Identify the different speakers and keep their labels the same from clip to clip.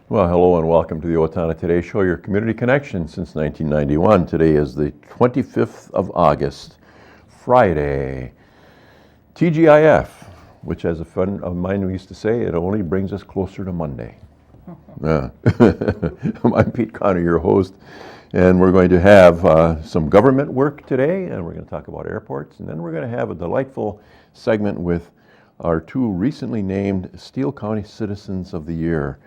Speaker 1: Well, hello and welcome to the Owatonna Today Show, your community connection since 1991. Today is the 25th of August, Friday. TGIF, which as a friend of mine used to say, it only brings us closer to Monday. Yeah. I'm Pete Connor, your host, and we're going to have some government work today, and we're going to talk about airports, and then we're going to have a delightful segment with our two recently named Steele County Citizens of the Year,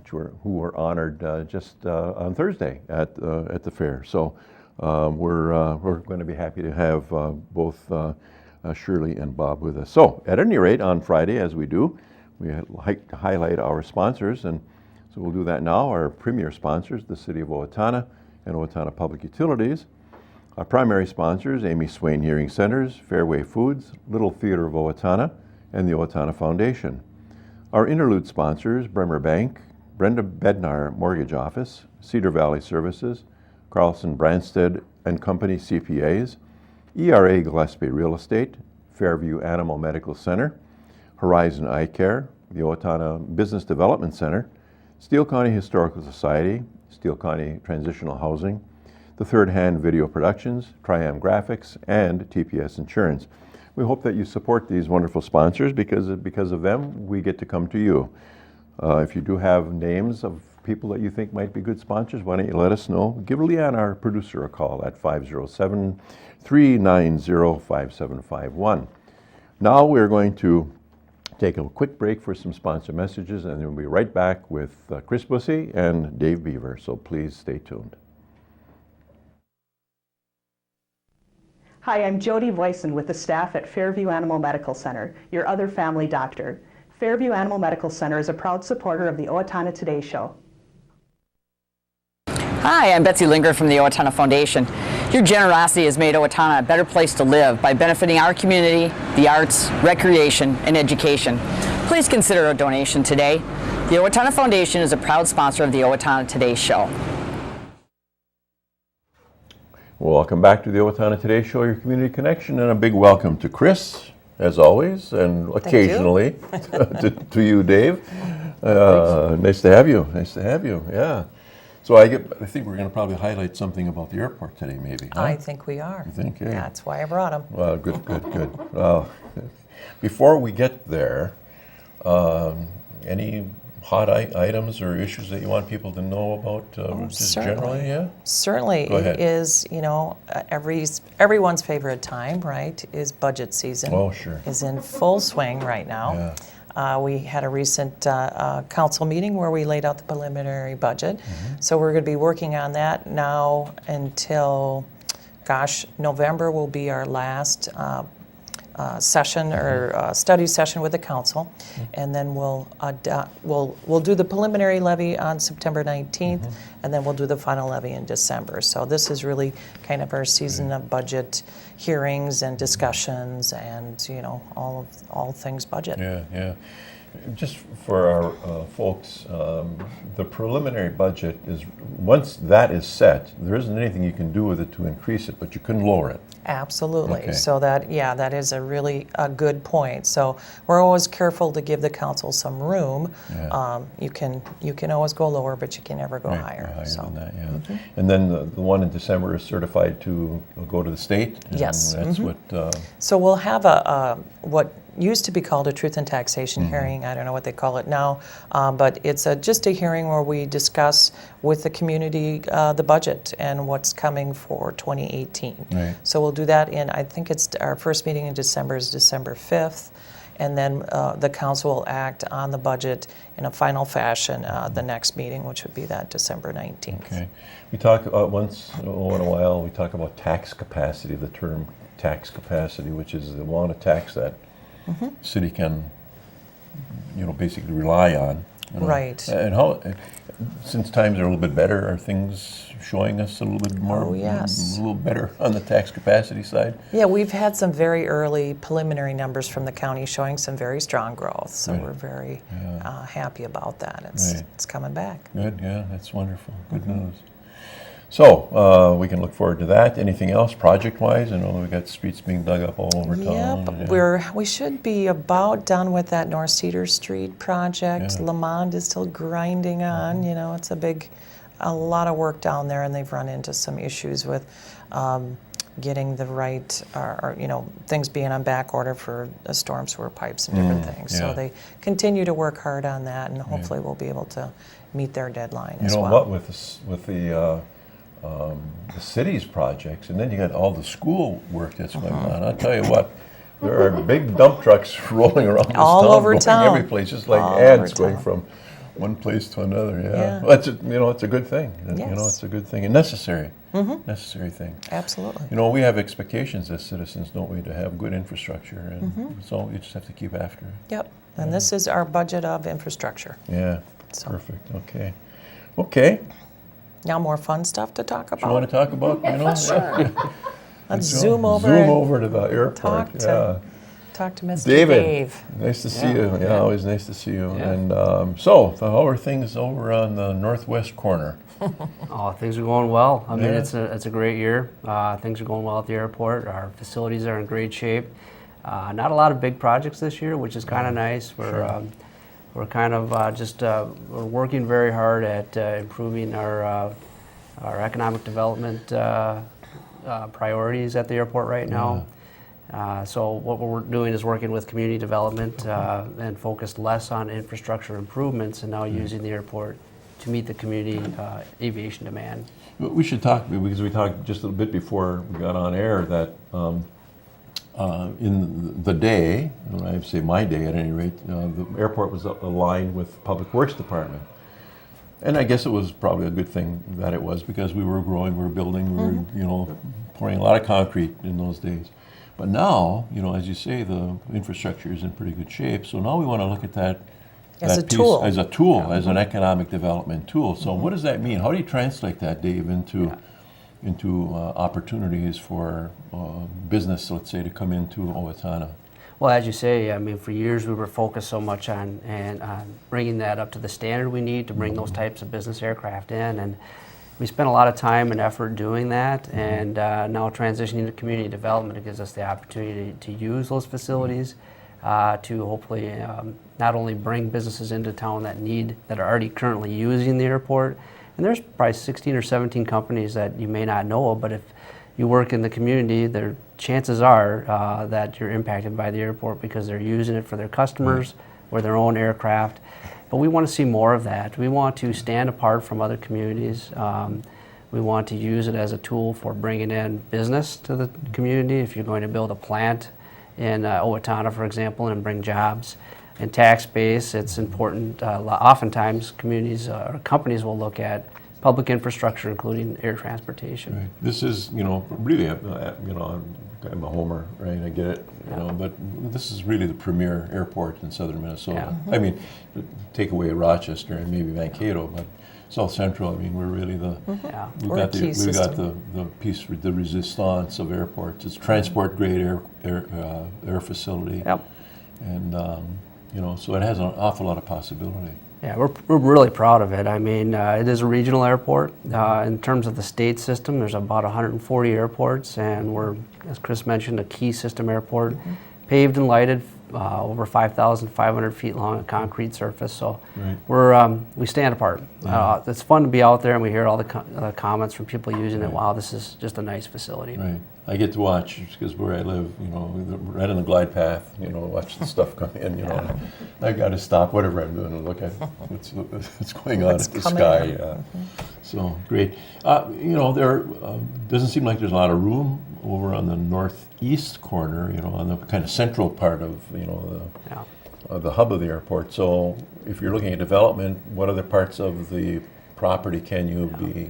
Speaker 1: who were honored just on Thursday at the fair. So we're going to be happy to have both Shirley and Bob with us. So at any rate, on Friday, as we do, we like to highlight our sponsors, and so we'll do that now. Our premier sponsors, the City of Owatonna and Owatonna Public Utilities. Our primary sponsors, Amy Swain Hearing Centers, Fairway Foods, Little Theater of Owatonna, and the Owatonna Foundation. Our interlude sponsors, Bremer Bank, Brenda Bednar Mortgage Office, Cedar Valley Services, Carlson Branstead and Company CPAs, ERA Gillespie Real Estate, Fairview Animal Medical Center, Horizon Eye Care, the Owatonna Business Development Center, Steele County Historical Society, Steele County Transitional Housing, the Third Hand Video Productions, Triam Graphics, and TPS Insurance. We hope that you support these wonderful sponsors because of them, we get to come to you. If you do have names of people that you think might be good sponsors, why don't you let us know? Give Leanne, our producer, a call at 507-390-5751. Now we're going to take a quick break for some sponsor messages, and then we'll be right back with Kris Busse and Dave Beaver, so please stay tuned.
Speaker 2: Hi, I'm Jody Voisin with the staff at Fairview Animal Medical Center, your other family doctor. Fairview Animal Medical Center is a proud supporter of the Owatonna Today Show.
Speaker 3: Hi, I'm Betsy Linger from the Owatonna Foundation. Your generosity has made Owatonna a better place to live by benefiting our community, the arts, recreation, and education. Please consider a donation today. The Owatonna Foundation is a proud sponsor of the Owatonna Today Show.
Speaker 1: Welcome back to the Owatonna Today Show, your community connection, and a big welcome to Kris, as always, and occasionally to you, Dave. Nice to have you. Nice to have you. Yeah. So I think we're going to probably highlight something about the airport today, maybe. Huh?
Speaker 4: I think we are.
Speaker 1: You think? Yeah.
Speaker 4: That's why I brought him.
Speaker 1: Well, good. Well, before we get there, any hot items or issues that you want people to know about, just generally? Yeah.
Speaker 4: Certainly, it is. Everyone's favorite time, right? Is budget season.
Speaker 1: Oh, sure.
Speaker 4: Is in full swing right now.
Speaker 1: Yeah.
Speaker 4: We had a recent council meeting where we laid out the preliminary budget. Mm-hmm. So we're going to be working on that now until, November will be our last session or study session with the council, and then we'll do the preliminary levy on September 19th, and then we'll do the final levy in December. So this is really kind of our season of budget hearings and discussions, and all things budget.
Speaker 1: Yeah. Just for our folks, the preliminary budget is, once that is set, there isn't anything you can do with it to increase it, but you can lower it.
Speaker 4: Absolutely.
Speaker 1: Okay.
Speaker 4: So that is a really good point. So we're always careful to give the council some room.
Speaker 1: Yeah.
Speaker 4: You can always go lower, but you can never go higher.
Speaker 1: Higher than that, yeah. And then the one in December is certified to go to the state. And
Speaker 4: yes.
Speaker 1: That's what.
Speaker 4: So we'll have what used to be called a truth and taxation hearing. I don't know what they call it now, but it's just a hearing where we discuss with the community the budget and what's coming for 2018.
Speaker 1: Right.
Speaker 4: So we'll do that I think it's our first meeting in December is December 5th, and then the council will act on the budget in a final fashion the next meeting, which would be that December 19th.
Speaker 1: Okay. We talk once in a while, we talk about tax capacity, the term tax capacity, which is the amount of tax that city can, basically rely on.
Speaker 4: Right.
Speaker 1: And how, since times are a little bit better, are things showing us a little bit more,
Speaker 4: Oh, yes.
Speaker 1: a little better on the tax capacity side?
Speaker 4: Yeah, we've had some very early preliminary numbers from the county showing some very strong growth, so
Speaker 1: Right.
Speaker 4: we're very happy about that.
Speaker 1: Right.
Speaker 4: It's coming back.
Speaker 1: Good, yeah, that's wonderful. Good news. So we can look forward to that. Anything else project-wise? I know we got streets being dug up all over town.
Speaker 4: Yep,
Speaker 1: Yeah.
Speaker 4: we should be about done with that North Cedar Street project.
Speaker 1: Yeah.
Speaker 4: Lamond is still grinding on. You know, it's a lot of work down there, and they've run into some issues with getting the right, you know, things being on back order for storm sewer pipes and different things.
Speaker 1: yeah.
Speaker 4: So they continue to work hard on that, and hopefully we'll be able to meet their deadline
Speaker 1: You
Speaker 4: as
Speaker 1: know
Speaker 4: well.
Speaker 1: what, with the city's projects, and then you got all the school work that's going on. I'll tell you what, there are big dump trucks rolling around this
Speaker 4: All
Speaker 1: town,
Speaker 4: over
Speaker 1: going
Speaker 4: town.
Speaker 1: every place, just like
Speaker 4: All
Speaker 1: ants
Speaker 4: over
Speaker 1: going
Speaker 4: town.
Speaker 1: from one place to another. Yeah,
Speaker 4: Yeah.
Speaker 1: Well, it's it's a good thing. You know,
Speaker 4: Yes.
Speaker 1: it's a good thing and necessary. Necessary thing.
Speaker 4: Absolutely.
Speaker 1: You know, we have expectations as citizens, don't we, to have good infrastructure, and so we just have to keep after it.
Speaker 4: Yep, and this is our budget of infrastructure.
Speaker 1: Yeah,
Speaker 4: So.
Speaker 1: perfect. Okay, okay.
Speaker 4: Now more fun stuff to talk
Speaker 1: Do you want
Speaker 4: about.
Speaker 1: to talk about? You know,
Speaker 4: Sure. Let's zoom over.
Speaker 1: Zoom over to the airport.
Speaker 4: Talk to Mr.
Speaker 1: David,
Speaker 4: Dave.
Speaker 1: nice to see you. Yeah, always nice to see you.
Speaker 5: Yeah.
Speaker 1: And so, how are things over on the northwest corner?
Speaker 5: Oh, things are going well. I mean,
Speaker 1: Yeah.
Speaker 5: it's a great year. Things are going well at the airport. Our facilities are in great shape. Not a lot of big projects this year, which is kind of nice. We're kind of we're working very hard at improving our economic development priorities at the airport right now. So what we're doing is working with community development and focused less on infrastructure improvements, and now using the airport to meet the community aviation demand.
Speaker 1: But we should talk, because we talked just a little bit before we got on air, that in the day, when I say my day at any rate, the airport was aligned with Public Works Department. And I guess it was probably a good thing that it was, because we were growing, we were building, we were, you know, pouring a lot of concrete in those days. But now, you know, as you say, the infrastructure is in pretty good shape. So now we want to look at that
Speaker 4: As
Speaker 1: that
Speaker 4: a
Speaker 1: piece
Speaker 4: tool.
Speaker 1: as a tool, as an economic development tool. So what does that mean? How do you translate that, Dave, into opportunities for business, let's say, to come into Owatonna?
Speaker 5: Well, as you say, I mean, for years we were focused so much on bringing that up to the standard we need to bring those types of business aircraft in, and we spent a lot of time and effort doing that. And now transitioning to community development, it gives us the opportunity to use those facilities to hopefully not only bring businesses into town that are already currently using the airport. And there's probably 16 or 17 companies that you may not know of, but if you work in the community, their chances are that you're impacted by the airport because they're using it for their customers or their own aircraft. But we want to see more of that. We want to stand apart from other communities. We want to use it as a tool for bringing in business to the community. If you're going to build a plant in Owatonna, for example, and bring jobs and tax base, it's important. Oftentimes, communities or companies will look at public infrastructure, including air transportation.
Speaker 1: Right. This is, you know, really, you know, I'm a homer, right? I get it, you know, but this is really the premier airport in southern Minnesota.
Speaker 5: Yeah.
Speaker 1: I mean, take away Rochester and maybe Mankato, but South Central, I mean, we're really the
Speaker 5: Yeah.
Speaker 4: We're a key
Speaker 1: we got
Speaker 4: system.
Speaker 1: the piece, the resistance of airports. It's transport grade air facility,
Speaker 5: Yep.
Speaker 1: and you know, so it has an awful lot of possibility.
Speaker 5: Yeah, we're really proud of it. I mean, it is a regional airport. In terms of the state system, there's about 140 airports, and we're, as Kris mentioned, a key system airport, paved and lighted, over 5,500 feet long, a concrete surface. So we stand apart. It's fun to be out there, and we hear all the comments from people using it. Wow, this is just a nice facility.
Speaker 1: Right. I get to watch, because where I live, you know, right on the glide path, you know, watch the stuff come in, you know. And I got to stop whatever I'm doing and look at what's going on
Speaker 4: What's
Speaker 1: at the
Speaker 4: coming
Speaker 1: sky.
Speaker 4: in.
Speaker 1: So great. You know, there doesn't seem like there's a lot of room over on the northeast corner, you know, on the kind of central part of, you know, the hub of the airport. So if you're looking at development, what other parts of the property can you be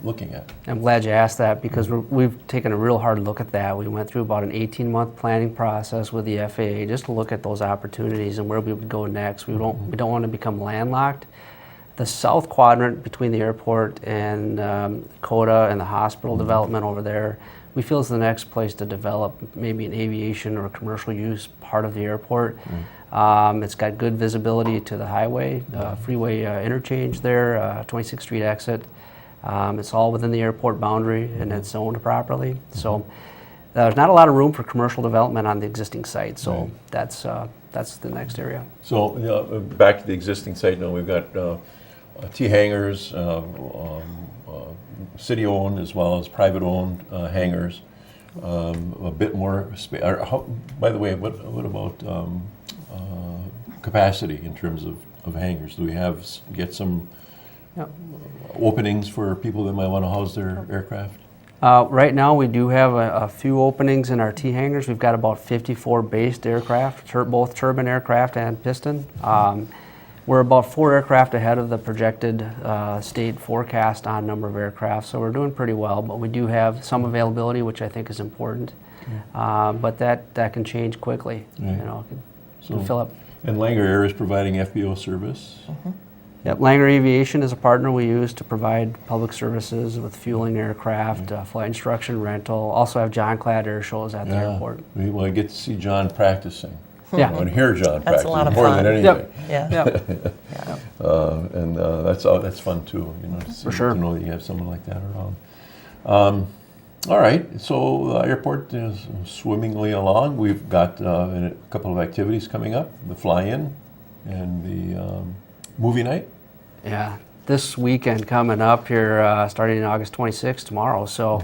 Speaker 1: looking at?
Speaker 5: I'm glad you asked that, because we've taken a real hard look at that. We went through about an 18-month planning process with the FAA just to look at those opportunities and where we would go next. We don't want to become landlocked. The south quadrant between the airport and COTA and the hospital development over there, we feel is the next place to develop maybe an aviation or commercial use part of the airport. It's got good visibility to the highway, freeway interchange there, 26th Street exit. It's all within the airport boundary and it's zoned properly. So there's not a lot of room for commercial development on the existing site. So that's the next area.
Speaker 1: So back to the existing site now, we've got T hangars, city-owned as well as private-owned hangars. A bit more space. By the way, what about capacity in terms of hangars? Do we get some openings for people that might want to house their aircraft?
Speaker 5: Right now, we do have a few openings in our T hangars. We've got about 54 based aircraft, both turbine aircraft and piston. We're about 4 aircraft ahead of the projected state forecast on number of aircraft, so we're doing pretty well. But we do have some availability, which I think is important. But that can change quickly.
Speaker 1: Right.
Speaker 5: You know, can fill up.
Speaker 1: And Langer Air is providing FBO service.
Speaker 5: Yep, Langer Aviation is a partner we use to provide public services with fueling aircraft, flight instruction, rental. Also have John Clad air shows at the airport.
Speaker 1: Well, I get to see John practicing.
Speaker 5: Yeah.
Speaker 1: And hear John
Speaker 4: That's a
Speaker 1: practicing
Speaker 4: lot of
Speaker 1: more
Speaker 4: fun.
Speaker 1: than anything.
Speaker 5: Yep. Yep.
Speaker 1: And that's fun too, you know,
Speaker 5: For sure.
Speaker 1: to know that you have someone like that around. All right, so the airport is swimmingly along. We've got a couple of activities coming up, the fly-in and the movie night.
Speaker 5: Yeah, this weekend coming up here, starting August 26th, tomorrow. So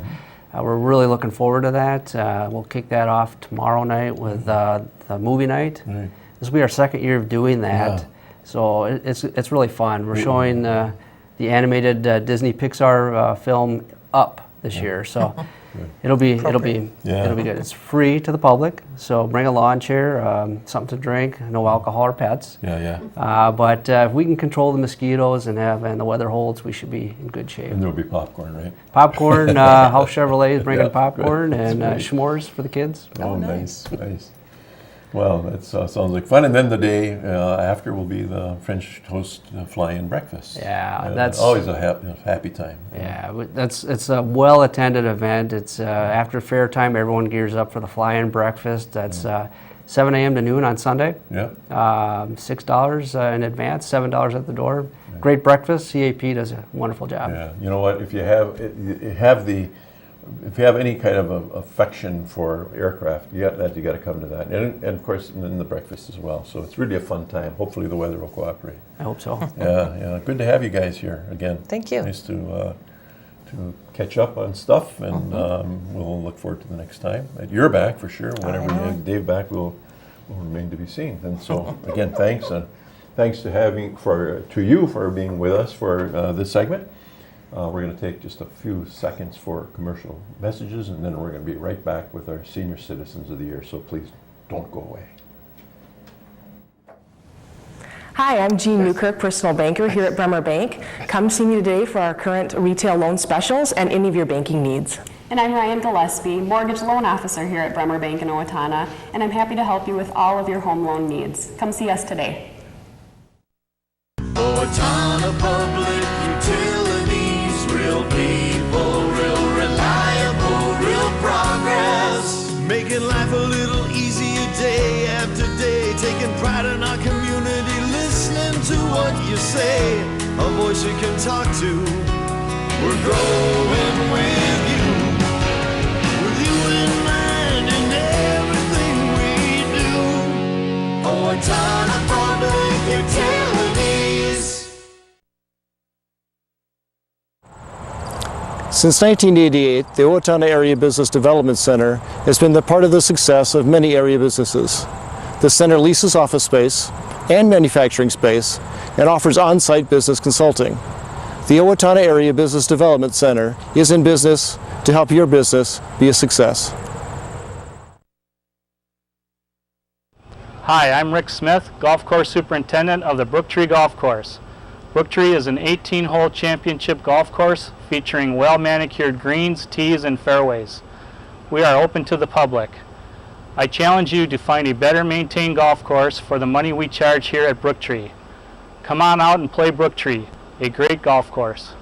Speaker 5: we're really looking forward to that. We'll kick that off tomorrow night with the movie night.
Speaker 1: Right.
Speaker 5: This will be our second year of doing that.
Speaker 1: Yeah.
Speaker 5: So it's really fun. We're showing the animated Disney Pixar film Up this year. So it'll be good. It's free to the public. So bring a lawn chair, something to drink, no alcohol or pets. But if we can control the mosquitoes and the weather holds, we should be in good shape.
Speaker 1: And there'll be popcorn, right?
Speaker 5: Popcorn, House Chevrolet is bringing
Speaker 1: Yeah,
Speaker 5: popcorn
Speaker 1: good.
Speaker 5: and
Speaker 1: That's great.
Speaker 5: s'mores for the kids.
Speaker 1: Oh, nice. Well, that sounds like fun. And then the day after will be the French toast fly-in breakfast.
Speaker 5: Yeah, that's
Speaker 1: always a happy time.
Speaker 5: Yeah, it's a well-attended event. It's after fair time, everyone gears up for the fly-in breakfast. That's 7 a.m. to noon on Sunday.
Speaker 1: Yeah.
Speaker 5: $6 in advance, $7 at the door. Great breakfast. CAP does a wonderful job.
Speaker 1: Yeah. You know what? If you have any kind of affection for aircraft, you got to come to that, and of course, in the breakfast as well. So it's really a fun time. Hopefully, the weather will cooperate.
Speaker 5: I hope so.
Speaker 1: Yeah. Good to have you guys here again.
Speaker 4: Thank you.
Speaker 1: Nice to catch up on stuff, and we'll look forward to the next time. You're back for sure. Whenever you have Dave back, will remain to be seen. And so again, thanks, and thanks to you for being with us for this segment. We're going to take just a few seconds for commercial messages, and then we're going to be right back with our Senior Citizens of the Year, so please don't go away.
Speaker 6: Hi, I'm Jean Newkirk, personal banker here at Bremer Bank. Come see me today for our current retail loan specials and any of your banking needs.
Speaker 7: And I'm Ryan Gillespie, mortgage loan officer here at Bremer Bank in Owatonna, and I'm happy to help you with all of your home loan needs. Come see us today.
Speaker 8: Owatonna Public Utilities, real people, real reliable, real progress. Making life a little easier day after day, taking pride in our community, listening to what you say, a voice you can talk to. We're growing with you in mind in everything we do. Owatonna Public Utilities.
Speaker 9: Since 1988, the Owatonna Area Business Development Center has been the part of the success of many area businesses. The center leases office space and manufacturing space and offers on-site business consulting. The Owatonna Area Business Development Center is in business to help your business be a success.
Speaker 10: Hi, I'm Rick Smith, Golf Course Superintendent of the Brooktree Golf Course. Brooktree is an 18-hole championship golf course featuring well-manicured greens, tees, and fairways. We are open to the public. I challenge you to find a better maintained golf course for the money we charge here at Brooktree. Come on out and play Brooktree, a great golf course.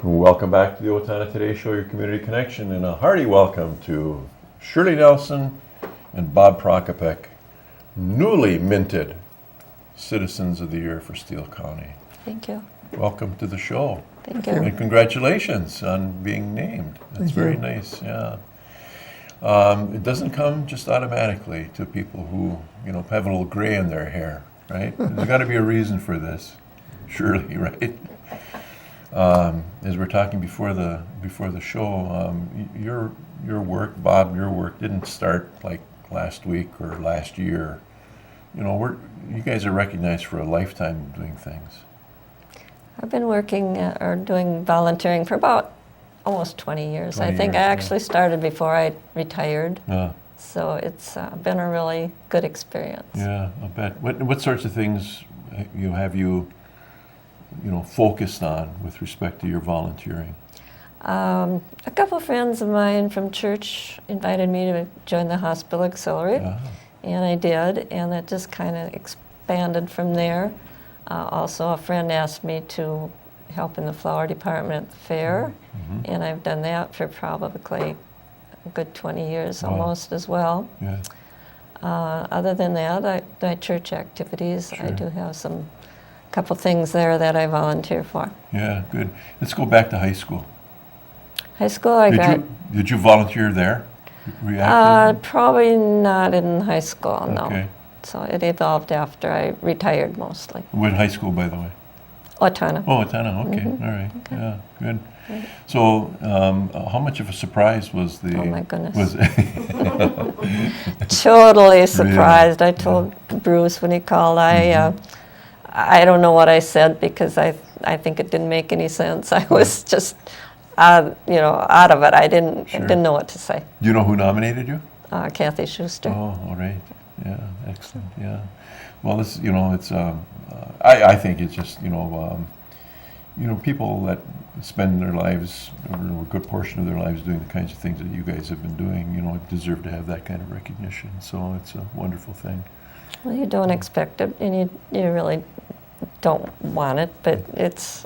Speaker 1: Welcome back to the Owatonna Today Show, your community connection, and a hearty welcome to Shirley Nelson and Bob Prokopec, newly minted Citizens of the Year for Steele County.
Speaker 11: Thank you.
Speaker 1: Welcome to the show.
Speaker 11: Thank you.
Speaker 1: And congratulations on being named. That's very nice, yeah. It doesn't come just automatically to people who, have a little gray in their hair, right? There's got to be a reason for this, surely, right? As we're talking before the show, your work, Bob, your work didn't start like last week or last year. You guys are recognized for a lifetime of doing things.
Speaker 11: I've been working or doing volunteering for about almost 20 years. I think I actually started before I retired. So it's been a really good experience.
Speaker 1: Yeah, I bet. What sorts of things have you focused on with respect to your volunteering?
Speaker 11: A couple friends of mine from church invited me to join the hospital auxiliary, and I did, and that just kind of expanded from there. Also, a friend asked me to help in the flower department at the fair, and I've done that for probably a good 20 years almost as well.
Speaker 1: Yeah.
Speaker 11: Other than that, my church activities, I do have couple things there that I volunteer for.
Speaker 1: Yeah, good. Let's go back to high school.
Speaker 11: High school,
Speaker 1: Did you volunteer there? Were you active?
Speaker 11: Probably not in high school, no.
Speaker 1: Okay.
Speaker 11: So it evolved after I retired mostly.
Speaker 1: What high school, by the way?
Speaker 11: Owatonna.
Speaker 1: Oh, Owatonna, okay, all right, yeah, good. So, how much of a surprise was the...
Speaker 11: Oh my goodness.
Speaker 1: Was
Speaker 11: Totally surprised. I told Bruce when he called, I don't know what I said because I think it didn't make any sense. I was just, out of it. I didn't know what to say.
Speaker 1: Do you know who nominated you?
Speaker 11: Kathy Schuster.
Speaker 1: Oh, all right. Yeah, excellent. Yeah. Well, this, it's. I think it's just, people that spend their lives, or a good portion of their lives, doing the kinds of things that you guys have been doing, deserve to have that kind of recognition. So it's a wonderful thing.
Speaker 11: Well, you don't expect it, and you really don't want it, but it's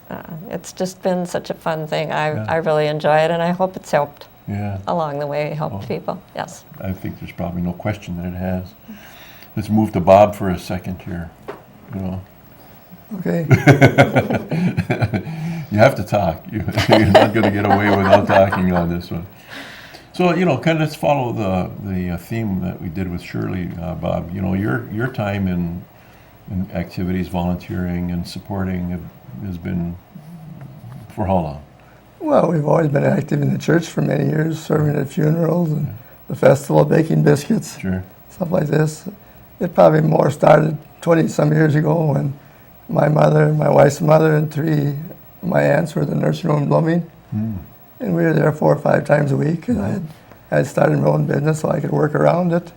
Speaker 11: just been such a fun thing. I really enjoy it, and I hope it's helped along the way, helped people. Yes. I
Speaker 1: think there's probably no question that it has. Let's move to Bob for a second here.
Speaker 12: Okay.
Speaker 1: You have to talk. You're not going to get away without talking on this one. So, kind of let's follow the theme that we did with Shirley, Bob. Your time in activities, volunteering and supporting has been for how long?
Speaker 12: Well, we've always been active in the church for many years, serving at funerals and the festival, baking biscuits, stuff like this. It probably more started 20-some years ago when my mother, my wife's mother, and 3 of my aunts were in the nursing home in Blooming. And we were there 4 or 5 times a week, and I had started my own business so I could work around it.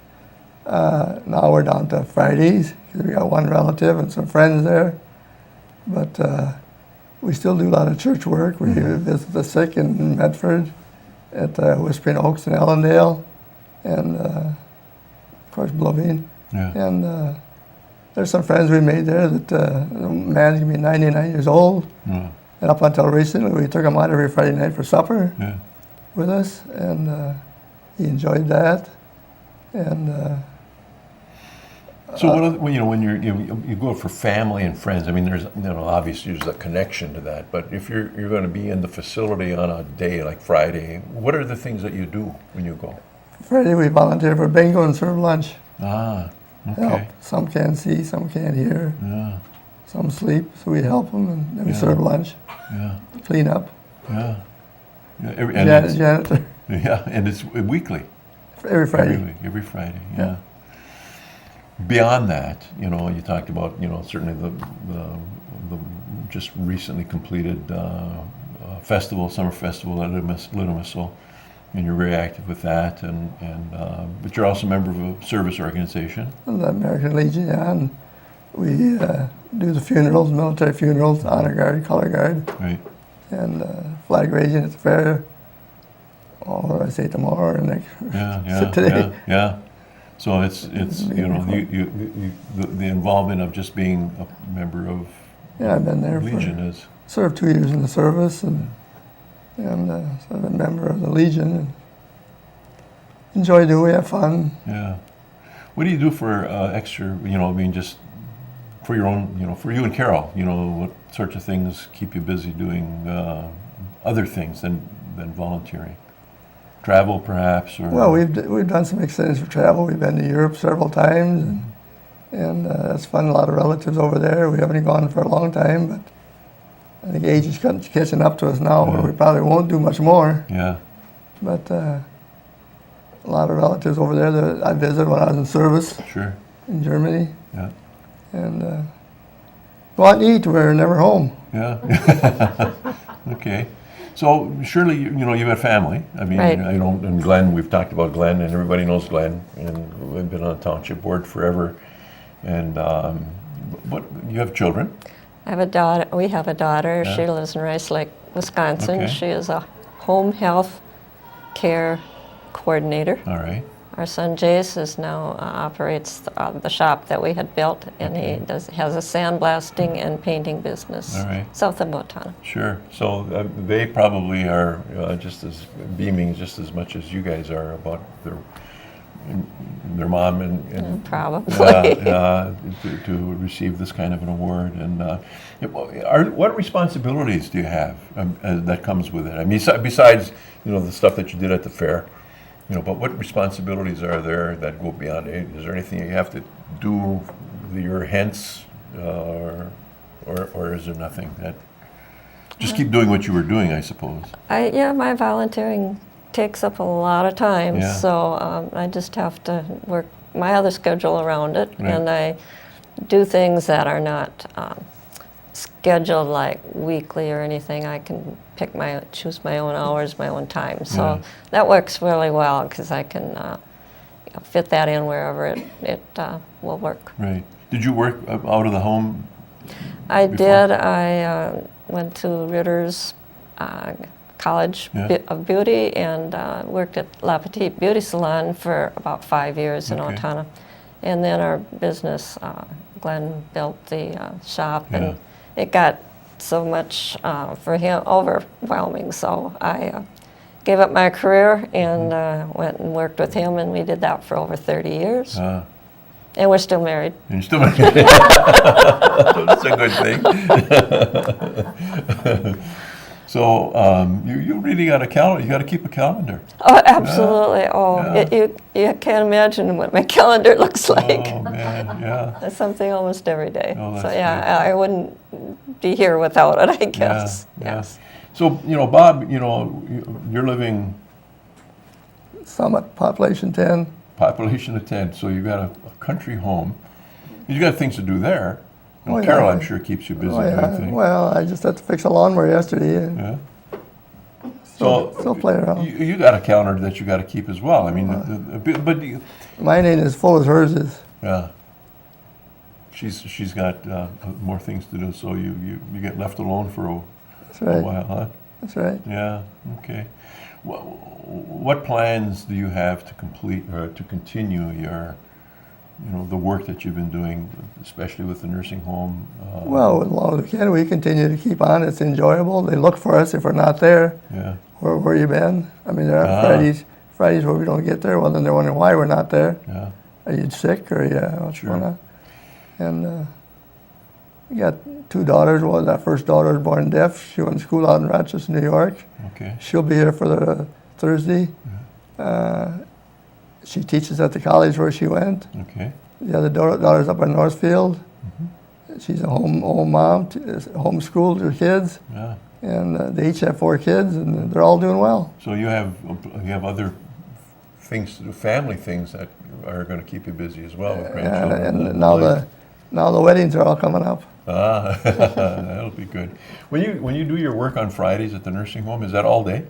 Speaker 12: Now we're down to Fridays, because we got one relative and some friends there. But we still do a lot of church work. We visit the sick in Medford, at Whispering Oaks in Ellendale, and of course Blooming. And there's some friends we made there that the man's gonna be 99 years old. And up until recently, we took him out every Friday night for supper with us, and he enjoyed that. And
Speaker 1: so when you go for family and friends, I mean, there's obviously there's a connection to that. But if you're going to be in the facility on a day like Friday, what are the things that you do when you go?
Speaker 12: Friday we volunteer for bingo and serve lunch.
Speaker 1: Okay.
Speaker 12: Help. Some can't see, some can't hear. Some sleep, so we help them, and then we serve lunch. Clean up. Janitor.
Speaker 1: And it's weekly.
Speaker 12: Every Friday.
Speaker 1: Every Friday. Beyond that, you talked about, certainly the just recently completed festival, summer festival at Littlemistle, and you're very active with that, but you're also a member of a service organization.
Speaker 12: The American Legion, and we do the funerals, military funerals, honor guard, color guard, and flag raising at the fair. Or I say tomorrow or next.
Speaker 1: Today. So it's the involvement of just being a member of
Speaker 12: I've been there
Speaker 1: Legion is
Speaker 12: served 2 years in the service, and and so I'm a member of the Legion. And enjoy doing. We have fun.
Speaker 1: Yeah. What do you do for extra? I mean, just for your own. For you and Carol. What sorts of things keep you busy doing other things than volunteering? Travel, perhaps, or
Speaker 12: well, we've done some extensive travel. We've been to Europe several times, and that's fun. A lot of relatives over there. We haven't gone for a long time, but I think age is catching up to us now, where we probably won't do much more.
Speaker 1: Yeah.
Speaker 12: But a lot of relatives over there that I visited when I was in service.
Speaker 1: Sure.
Speaker 12: In Germany.
Speaker 1: Yeah.
Speaker 12: And go out and eat. We're never home.
Speaker 1: Yeah. Okay. So Shirley, you've got family. I mean,
Speaker 11: Right.
Speaker 1: And Glenn, we've talked about Glenn, and everybody knows Glenn, and we've been on the township board forever. And what you have children?
Speaker 11: I have a daughter. We have a daughter.
Speaker 1: Yeah.
Speaker 11: She lives in Rice Lake, Wisconsin.
Speaker 1: Okay.
Speaker 11: She is a home health care coordinator.
Speaker 1: All right.
Speaker 11: Our son Jace now operates the shop that we had built, and he has a sandblasting and painting business
Speaker 1: All right.
Speaker 11: south of Owatonna.
Speaker 1: Sure. So they probably are just as beaming just as much as you guys are about their mom and
Speaker 11: probably
Speaker 1: to receive this kind of an award. And what responsibilities do you have that comes with it? I mean, besides the stuff that you did at the fair. But what responsibilities are there that go beyond age? Is there anything you have to do with your hints, or is there nothing that just keep doing what you were doing? I suppose.
Speaker 11: My volunteering takes up a lot of time,
Speaker 1: Yeah.
Speaker 11: so I just have to work my other schedule around it,
Speaker 1: Right.
Speaker 11: and I do things that are not scheduled like weekly or anything. I can choose my own hours, my own time. So
Speaker 1: Yeah.
Speaker 11: that works really well because I can fit that in wherever it will work.
Speaker 1: Right. Did you work out of the home?
Speaker 11: I
Speaker 1: before?
Speaker 11: did. I went to Ritter's College
Speaker 1: Yeah.
Speaker 11: of Beauty and worked at La Petite Beauty Salon for about 5 years in
Speaker 1: Okay.
Speaker 11: Owatonna. And then our business, Glenn built the shop, and
Speaker 1: Yeah.
Speaker 11: it got so much for him, overwhelming. So I gave up my career and went and worked with him, and we did that for over 30 years. And we're still married.
Speaker 1: And you're still married. That's a good thing. So you really got a calendar. You got to keep a calendar.
Speaker 11: Oh, absolutely.
Speaker 1: Yeah.
Speaker 11: You can't imagine what my calendar looks like.
Speaker 1: Oh man, yeah.
Speaker 11: It's something almost every day.
Speaker 1: Oh,
Speaker 11: So
Speaker 1: that's
Speaker 11: yeah, I wouldn't be here without it, I guess.
Speaker 1: Yeah.
Speaker 11: Yes.
Speaker 1: So Bob, you're living
Speaker 12: Summit, population 10.
Speaker 1: population of 10. So you got a country home. You got things to do there.
Speaker 12: Oh, yeah.
Speaker 1: Carol, I'm sure, keeps you busy
Speaker 12: Oh, yeah.
Speaker 1: doing things.
Speaker 12: Well, I just had to fix a lawnmower yesterday, and
Speaker 1: Yeah.
Speaker 12: still play around.
Speaker 1: You got a calendar that you got to keep as well. I mean, but
Speaker 12: Mine ain't as full as hers is.
Speaker 1: yeah, she's got more things to do. So you get left alone for
Speaker 12: That's
Speaker 1: a
Speaker 12: right.
Speaker 1: while, huh?
Speaker 12: That's right.
Speaker 1: Yeah. Okay. What plans do you have to complete or to continue your, the work that you've been doing, especially with the nursing home?
Speaker 12: Well, as long as we can, we continue to keep on. It's enjoyable. They look for us if we're not there.
Speaker 1: Yeah.
Speaker 12: Where you been? I mean, there are Fridays where we don't get there. Well, then they're wondering why we're not there.
Speaker 1: Yeah.
Speaker 12: Are you sick or what's
Speaker 1: Sure.
Speaker 12: going on? And we got 2 daughters. Well, that first daughter was born deaf. She went to school out in Rochester, New York.
Speaker 1: Okay.
Speaker 12: She'll be here for the Thursday. She teaches at the college where she went.
Speaker 1: Okay.
Speaker 12: The other daughter's up in Northfield. She's a home mom, homeschooled her kids.
Speaker 1: Yeah.
Speaker 12: And they each have 4 kids, and they're all doing well.
Speaker 1: So you have other things to do, family things that are going to keep you busy as well with grandchildren.
Speaker 12: And now the weddings are all coming up.
Speaker 1: That'll be good. When you do your work on Fridays at the nursing home, is that all day?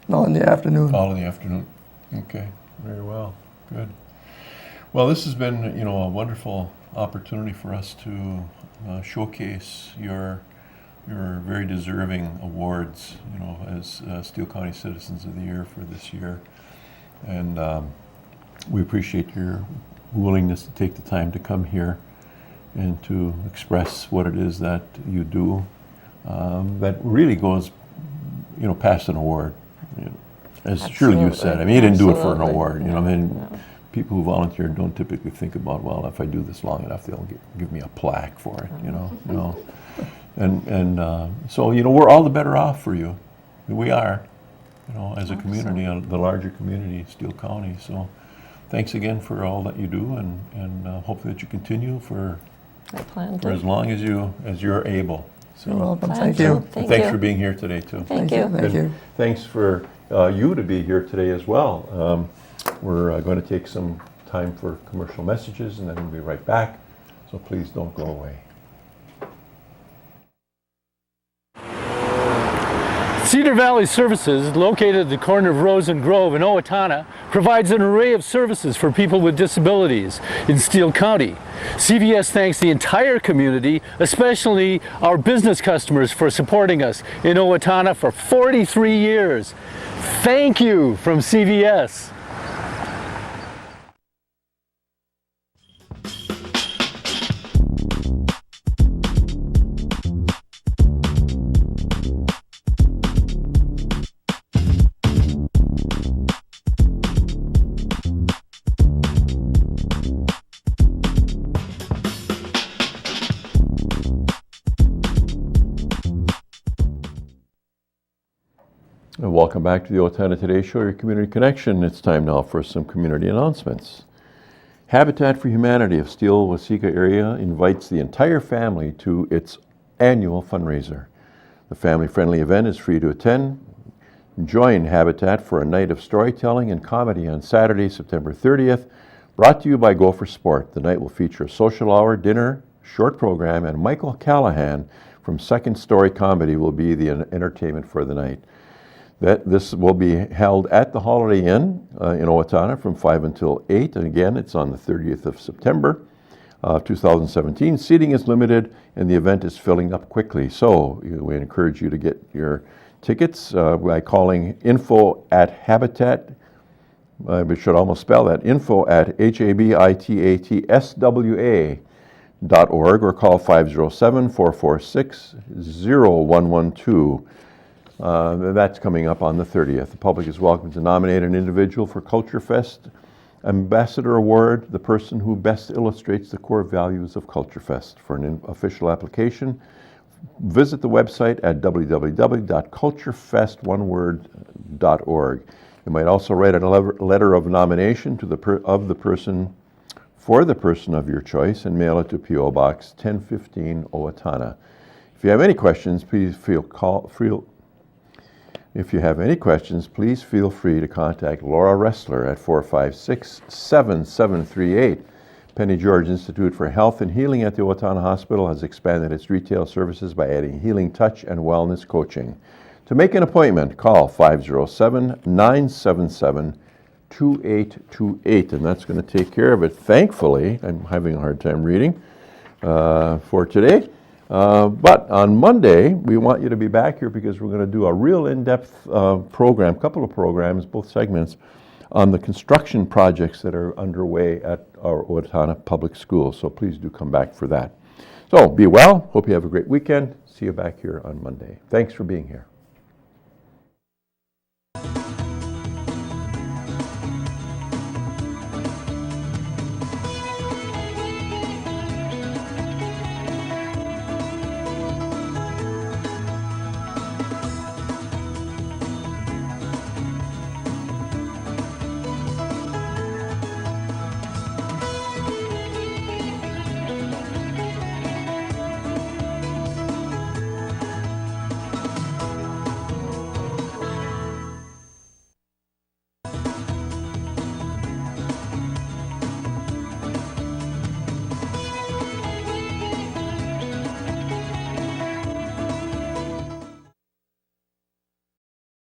Speaker 12: No, in the afternoon.
Speaker 1: All in the afternoon. Okay. Very well. Good. Well, this has been a wonderful opportunity for us to showcase your very deserving awards, as Steele County Citizens of the Year for this year. And we appreciate your willingness to take the time to come here and to express what it is that you do. That really goes pass an award. As Shirley, you said, I mean, you didn't do it for an award. I mean, people who volunteer don't typically think about, well, if I do this long enough, they'll give me a plaque for it. So we're all the better off for you. We are, as a community, the larger community, Steele County. So, thanks again for all that you do, and hopefully that you continue for as long as you're able. So,
Speaker 12: you're welcome. Thank you.
Speaker 1: Thanks for being here today too.
Speaker 11: Thank you.
Speaker 12: Thank you.
Speaker 1: Thanks for you to be here today as well. We're going to take some time for commercial messages, and then we'll be right back. So please don't go away.
Speaker 13: Cedar Valley Services, located at the corner of Rose and Grove in Owatonna, provides an array of services for people with disabilities in Steele County. CVS thanks the entire community, especially our business customers, for supporting us in Owatonna for 43 years. Thank you from CVS.
Speaker 1: Welcome back to the Owatonna Today Show, your community connection. It's time now for some community announcements. Habitat for Humanity of Steele-Waseca area invites the entire family to its annual fundraiser. The family-friendly event is free to attend. Join Habitat for a night of storytelling and comedy on Saturday, September 30th, brought to you by Gopher Sport. The night will feature a social hour, dinner, short program, and Michael Callahan from Second Story Comedy will be the entertainment for the night. This will be held at the Holiday Inn in Owatonna from 5 until 8. And again, it's on the 30th of September 2017. Seating is limited and the event is filling up quickly. So we encourage you to get your tickets by calling info@habitat. We should almost spell that, info@habitatswa.org, or call 507-446-0112. That's coming up on the 30th. The public is welcome to nominate an individual for Culture Fest Ambassador Award, the person who best illustrates the core values of Culture Fest. For an official application, visit the website at www.culturefest.org. You might also write a letter of nomination to for the person of your choice and mail it to P.O. Box 1015, Owatonna. If you have any questions, please feel free to contact Laura Ressler at 456-7738. Penny George Institute for Health and Healing at the Owatonna Hospital has expanded its retail services by adding healing touch and wellness coaching. To make an appointment, call 507-977-2828, and that's going to take care of it. Thankfully, I'm having a hard time reading for today. But on Monday, we want you to be back here because we're going to do a real in-depth program, couple of programs, both segments, on the construction projects that are underway at our Owatonna Public Schools. So please do come back for that. So be well. Hope you have a great weekend. See you back here on Monday. Thanks for being here.